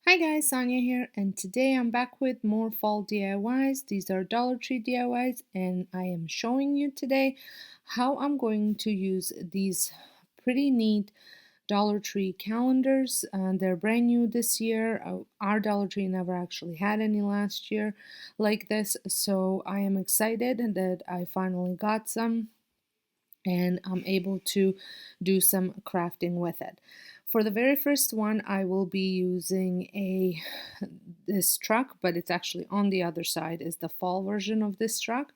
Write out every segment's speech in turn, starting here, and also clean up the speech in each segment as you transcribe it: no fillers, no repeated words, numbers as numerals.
Hi guys, Sonja here, and today I'm back with more fall DIYs. These are Dollar Tree DIYs, and I am showing you today how I'm going to use these pretty neat Dollar Tree calendars. They're brand new this year. Our Dollar Tree never actually had any last year like this, so I am excited that I finally got some and I'm able to do some crafting with it. For the very first one, I will be using this truck, but it's actually on the other side is the fall version of this truck,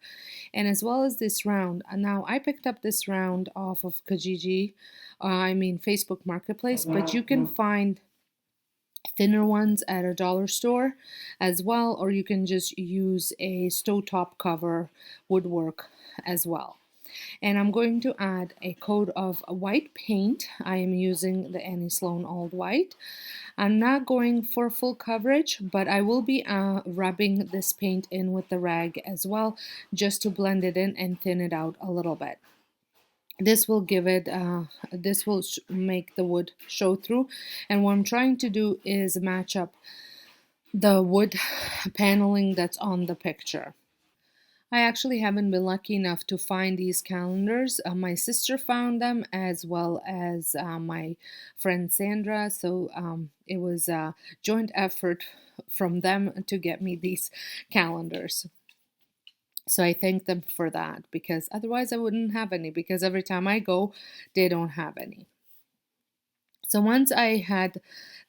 and as well as this round. Now I picked up this round off of Kijiji, Facebook Marketplace, but you can find thinner ones at a dollar store as well, or you can just use a stovetop cover woodwork as well. And I'm going to add a coat of white paint. I am using the Annie Sloan Old White. I'm not going for full coverage, but I will be rubbing this paint in with the rag as well, just to blend it in and thin it out a little bit. This will give it, this will make the wood show through. And what I'm trying to do is match up the wood paneling that's on the picture. I actually haven't been lucky enough to find these calendars. My sister found them as well as my friend Sandra. So it was a joint effort from them to get me these calendars. So I thank them for that, because otherwise I wouldn't have any, because every time I go, they don't have any. So once I had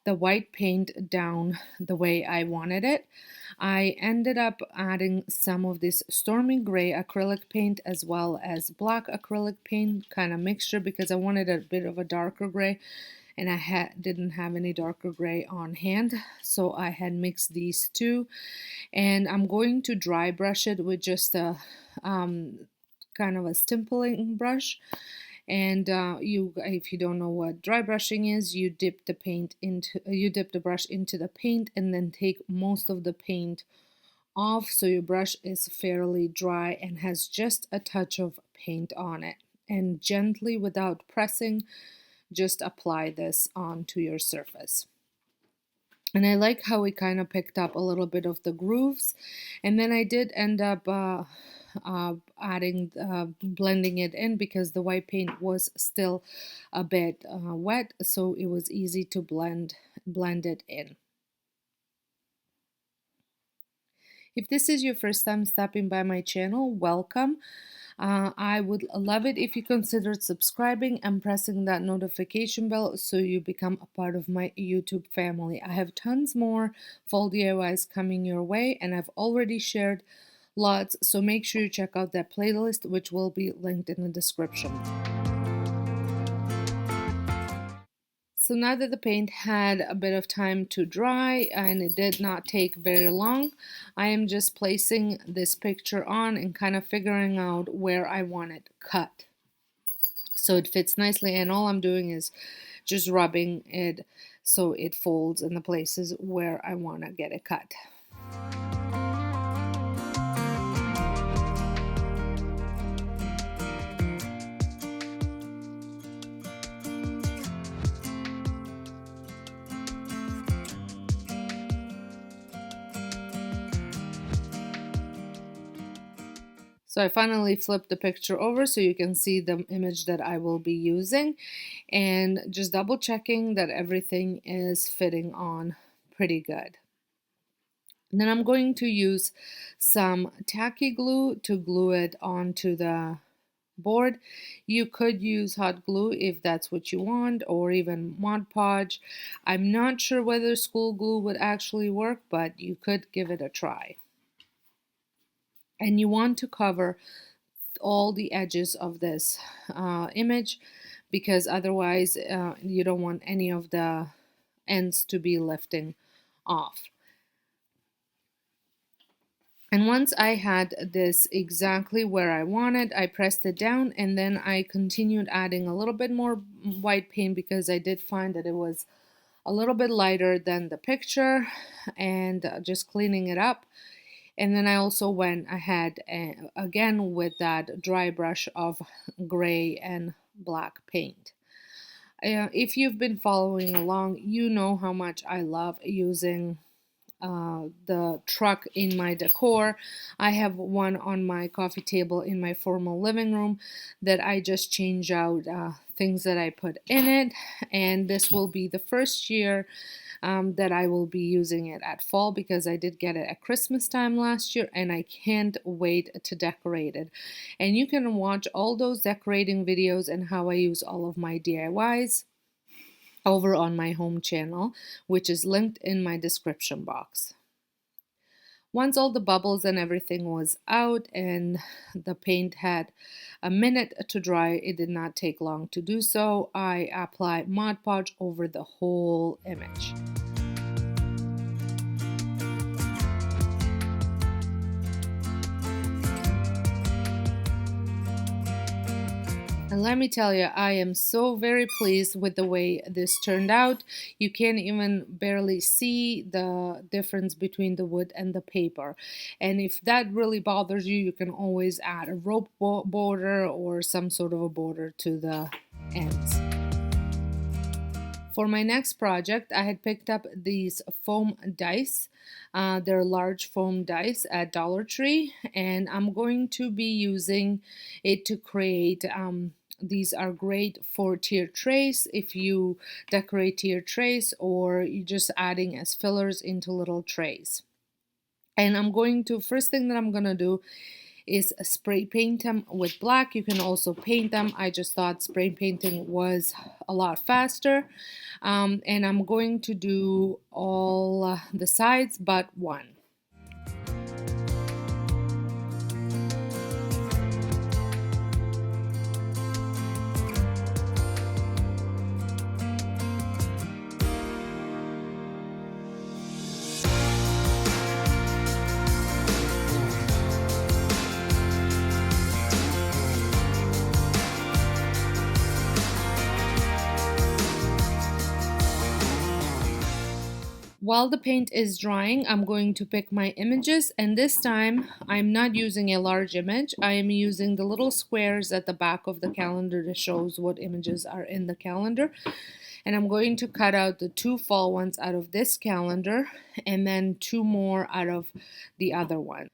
the white paint down the way I wanted it, I ended up adding some of this stormy gray acrylic paint as well as black acrylic paint kind of mixture, because I wanted a bit of a darker gray and I didn't have any darker gray on hand, so I had mixed these two, and I'm going to dry brush it with just a kind of a stippling brush. And if you don't know what dry brushing is, you dip the brush into the paint and then take most of the paint off, so your brush is fairly dry and has just a touch of paint on it. And gently, without pressing, just apply this onto your surface. And I like how it kind of picked up a little bit of the grooves. And then I did end up blending it in, because the white paint was still a bit wet, so it was easy to blend it in. If this is your first time stopping by my channel, welcome. I would love it if you considered subscribing and pressing that notification bell so you become a part of my YouTube family. I have tons more fall DIYs coming your way, and I've already shared lots, so make sure you check out that playlist, which will be linked in the description. So now that the paint had a bit of time to dry, and it did not take very long, I am just placing this picture on and kind of figuring out where I want it cut so it fits nicely, and all I'm doing is just rubbing it so it folds in the places where I want to get it cut. So I finally flipped the picture over so you can see the image that I will be using, and just double checking that everything is fitting on pretty good. And then I'm going to use some tacky glue to glue it onto the board. You could use hot glue if that's what you want, or even Mod Podge. I'm not sure whether school glue would actually work, but you could give it a try. And you want to cover all the edges of this image, because otherwise you don't want any of the ends to be lifting off. And once I had this exactly where I wanted, I pressed it down, and then I continued adding a little bit more white paint, because I did find that it was a little bit lighter than the picture, and just cleaning it up. And then I also went ahead again with that dry brush of gray and black paint. If you've been following along, you know how much I love using the truck in my decor. I have one on my coffee table in my formal living room that I just change out things that I put in it, and this will be the first year that I will be using it at fall because I did get it at Christmas time last year and I can't wait to decorate it. And you can watch all those decorating videos and how I use all of my DIYs over on my home channel, which is linked in my description box. Once all the bubbles and everything was out and the paint had a minute to dry, it did not take long to do so, I applied Mod Podge over the whole image. And let me tell you, I am so very pleased with the way this turned out. You can't even barely see the difference between the wood and the paper. And if that really bothers you, you can always add a rope border or some sort of a border to the ends. For my next project, I had picked up these foam dice. They're large foam dice at Dollar Tree, and I'm going to be using it to create these are great for tier trays if you decorate tier trays or you're just adding as fillers into little trays. And first thing that I'm going to do is spray paint them with black. You can also paint them. I just thought spray painting was a lot faster. And I'm going to do all the sides but one. While the paint is drying, I'm going to pick my images, and this time I'm not using a large image. I am using the little squares at the back of the calendar that shows what images are in the calendar. And I'm going to cut out the 2 fall ones out of this calendar and then 2 more out of the other one.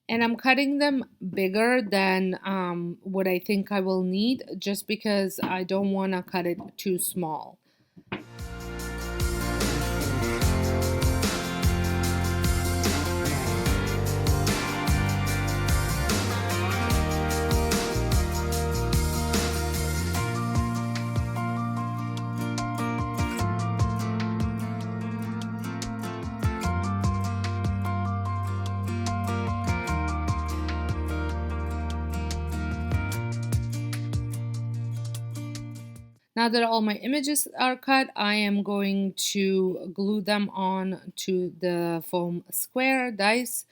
And I'm cutting them bigger than what I think I will need just because I don't want to cut it too small. Now that all my images are cut, I am going to glue them on to the foam square dice.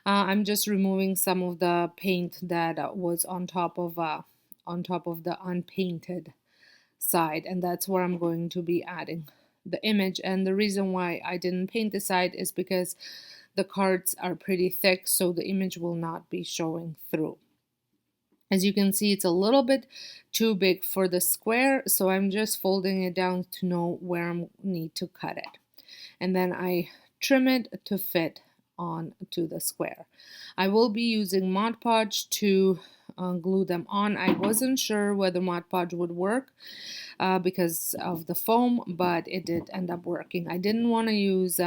I'm just removing some of the paint that was on top of the unpainted side, and that's where I'm going to be adding the image. And the reason why I didn't paint the side is because the cards are pretty thick, so the image will not be showing through. As you can see, it's a little bit too big for the square, so I'm just folding it down to know where I need to cut it. And then I trim it to fit on to the square. I will be using Mod Podge to glue them on. I wasn't sure whether Mod Podge would work because of the foam, but it did end up working. I didn't want to use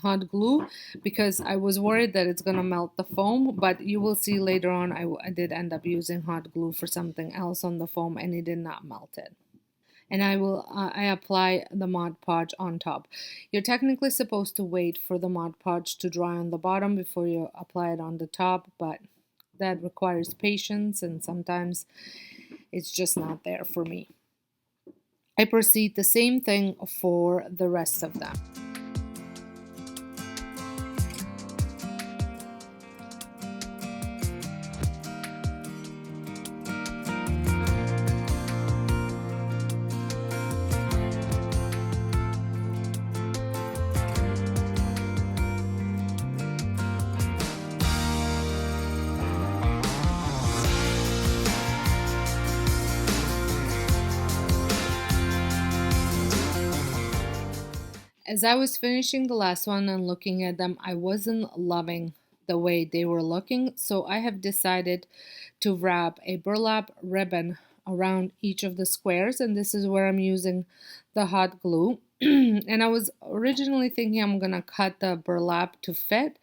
hot glue because I was worried that it's gonna melt the foam, but you will see later on I did end up using hot glue for something else on the foam and it did not melt it. And I apply the Mod Podge on top. You're technically supposed to wait for the Mod Podge to dry on the bottom before you apply it on the top, but that requires patience and sometimes it's just not there for me. I proceed the same thing for the rest of them. As I was finishing the last one and looking at them, I wasn't loving the way they were looking, so I have decided to wrap a burlap ribbon around each of the squares, and this is where I'm using the hot glue. And I was originally thinking I'm gonna cut the burlap to fit,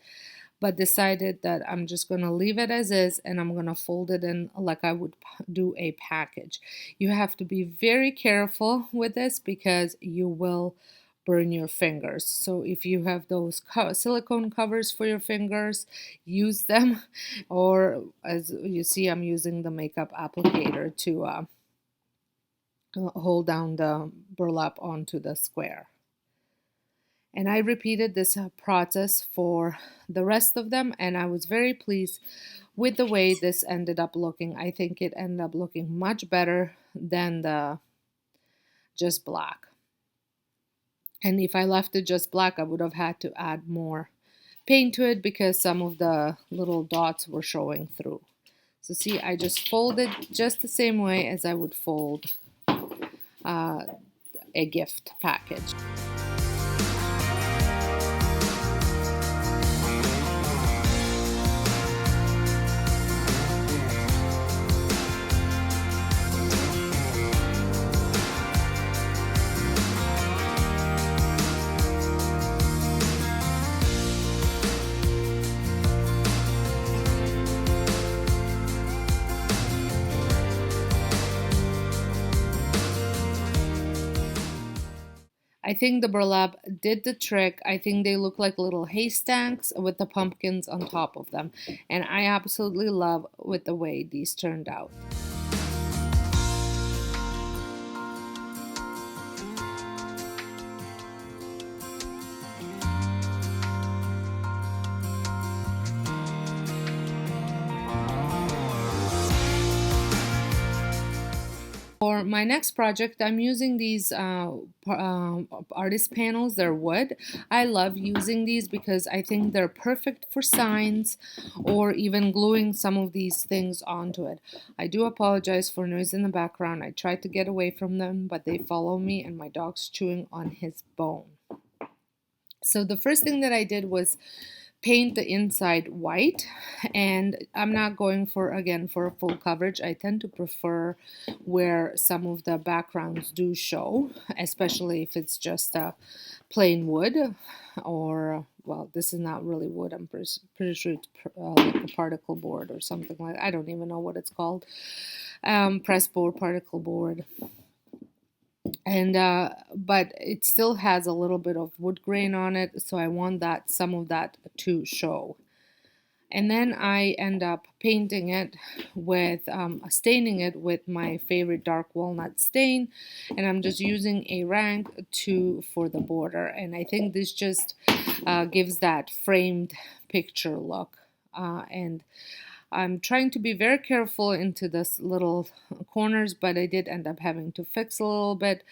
but decided that I'm just going to leave it as is and I'm going to fold it in like I would do a package. You have to be very careful with this because you will burn your fingers. So if you have those silicone covers for your fingers, use them. Or as you see, I'm using the makeup applicator to hold down the burlap onto the square. And I repeated this process for the rest of them, and I was very pleased with the way this ended up looking. I think it ended up looking much better than the just black. And if I left it just black, I would have had to add more paint to it because some of the little dots were showing through. So see, I just folded just the same way as I would fold a gift package. I think the burlap did the trick. I think they look like little haystacks with the pumpkins on top of them. And I absolutely love with the way these turned out. For my next project, I'm using these artist panels. They're wood. I love using these because I think they're perfect for signs or even gluing some of these things onto it. I do apologize for noise in the background. I tried to get away from them, but they follow me and my dog's chewing on his bone. So the first thing that I did was paint the inside white, and I'm not going for a full coverage. I tend to prefer where some of the backgrounds do show, especially if it's just a plain wood or, well, this is not really wood. I'm pretty sure it's like a particle board or something like that. I don't even know what it's called. Press board, particle board. And but it still has a little bit of wood grain on it, so I want some of that to show. And then I end up painting it with staining it with my favorite dark walnut stain, and I'm just using a rag for the border, and I think this just gives that framed picture look. And I'm trying to be very careful into this little corners, but I did end up having to fix a little bit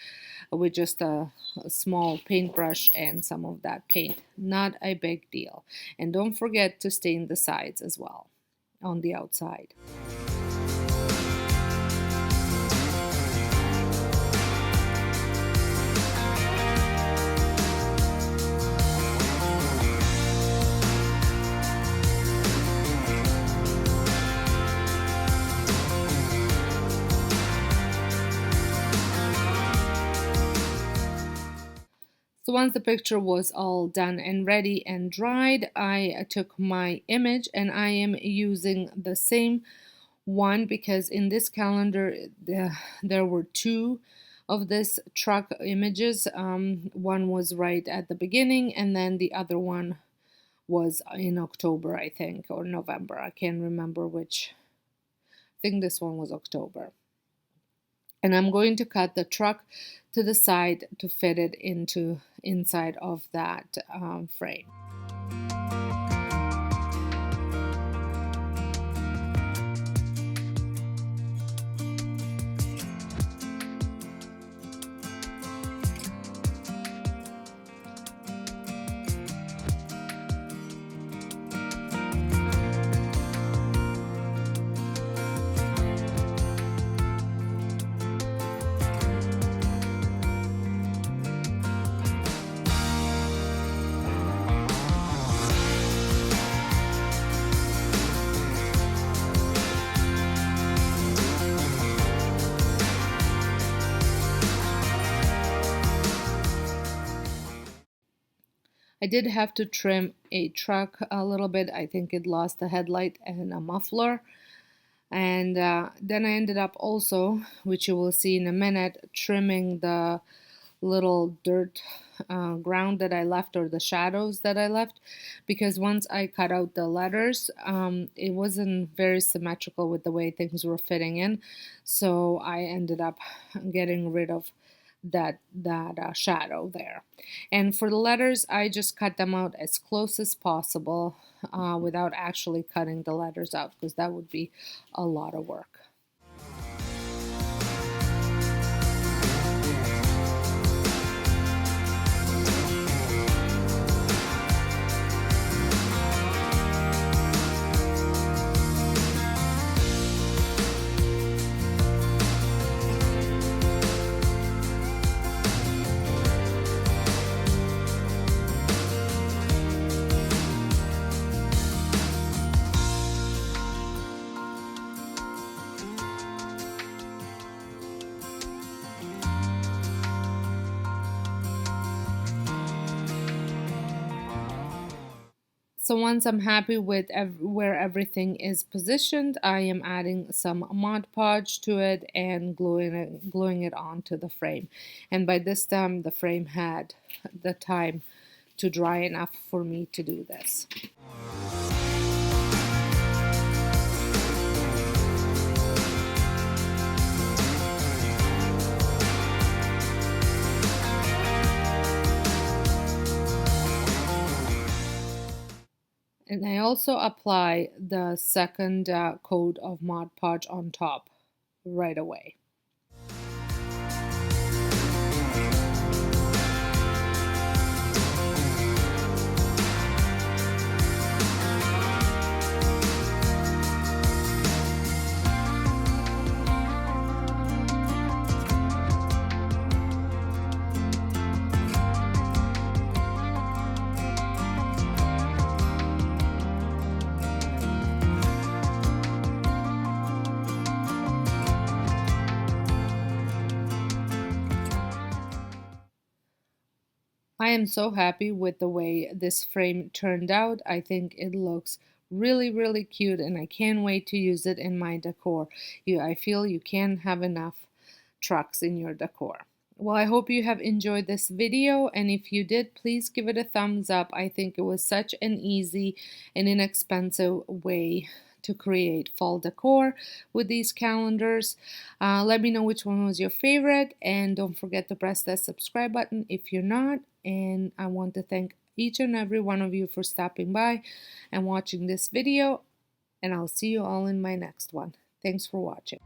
with just a small paintbrush and some of that paint. Not a big deal. And don't forget to stain the sides as well on the outside. So once the picture was all done and ready and dried, I took my image, and I am using the same one because in this calendar there were two of this truck images. One was right at the beginning, and then the other one was in October, I think, or November. I can't remember which. I think this one was October. And I'm going to cut the truck to the side to fit it into inside of that frame. I did have to trim a truck a little bit. I think it lost a headlight and a muffler. And then I ended up also, which you will see in a minute, trimming the little dirt ground that I left, or the shadows that I left, because once I cut out the letters, it wasn't very symmetrical with the way things were fitting in. So I ended up getting rid of that shadow there. And for the letters, I just cut them out as close as possible without actually cutting the letters out, because that would be a lot of work. So once I'm happy with where everything is positioned, I am adding some Mod Podge to it and gluing it onto the frame. And by this time, the frame had the time to dry enough for me to do this. And I also apply the second coat of Mod Podge on top right away. I am so happy with the way this frame turned out. I think it looks really cute, and I can't wait to use it in my decor. I feel you can't have enough trucks in your decor. Well, I hope you have enjoyed this video, and if you did, please give it a thumbs up. I think it was such an easy and inexpensive way to create fall decor with these calendars. Let me know which one was your favorite, and don't forget to press that subscribe button if you're not. And I want to thank each and every one of you for stopping by and watching this video, and I'll see you all in my next one. Thanks for watching.